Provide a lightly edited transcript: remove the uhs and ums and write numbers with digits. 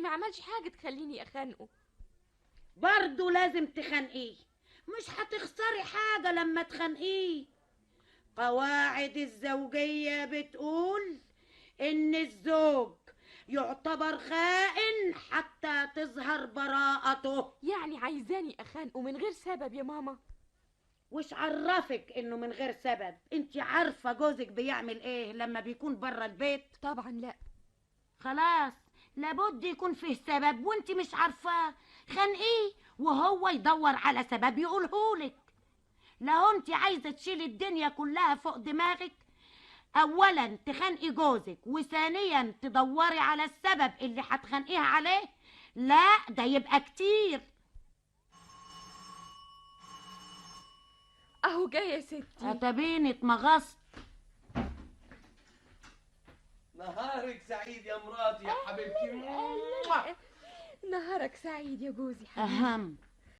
ما عملش حاجة تخليني أخانقه. برضه لازم تخانقيه، مش هتخسري حاجة لما تخانقيه. قواعد الزوجية بتقول إن الزوج يعتبر خائن حتى تظهر براءته. يعني عايزاني أخانقه من غير سبب يا ماما؟ وش عرفك إنه من غير سبب؟ انت عارفة جوزك بيعمل إيه لما بيكون برا البيت؟ طبعا لا. خلاص، لابد يكون فيه سبب وانت مش عارفاه. خانقيه وهو يدور على سبب يقولهولك. لو انت عايزة تشيلي الدنيا كلها فوق دماغك، اولا تخانقي جوزك وثانيا تدوري على السبب اللي هتخانقيها عليه، لا ده يبقى كتير. أهو جاي يا ستي. اتبيني اتمغصت. نهارك سعيد يا مراتي يا حبيبتي. نهارك سعيد يا جوزي حبيبي. اهم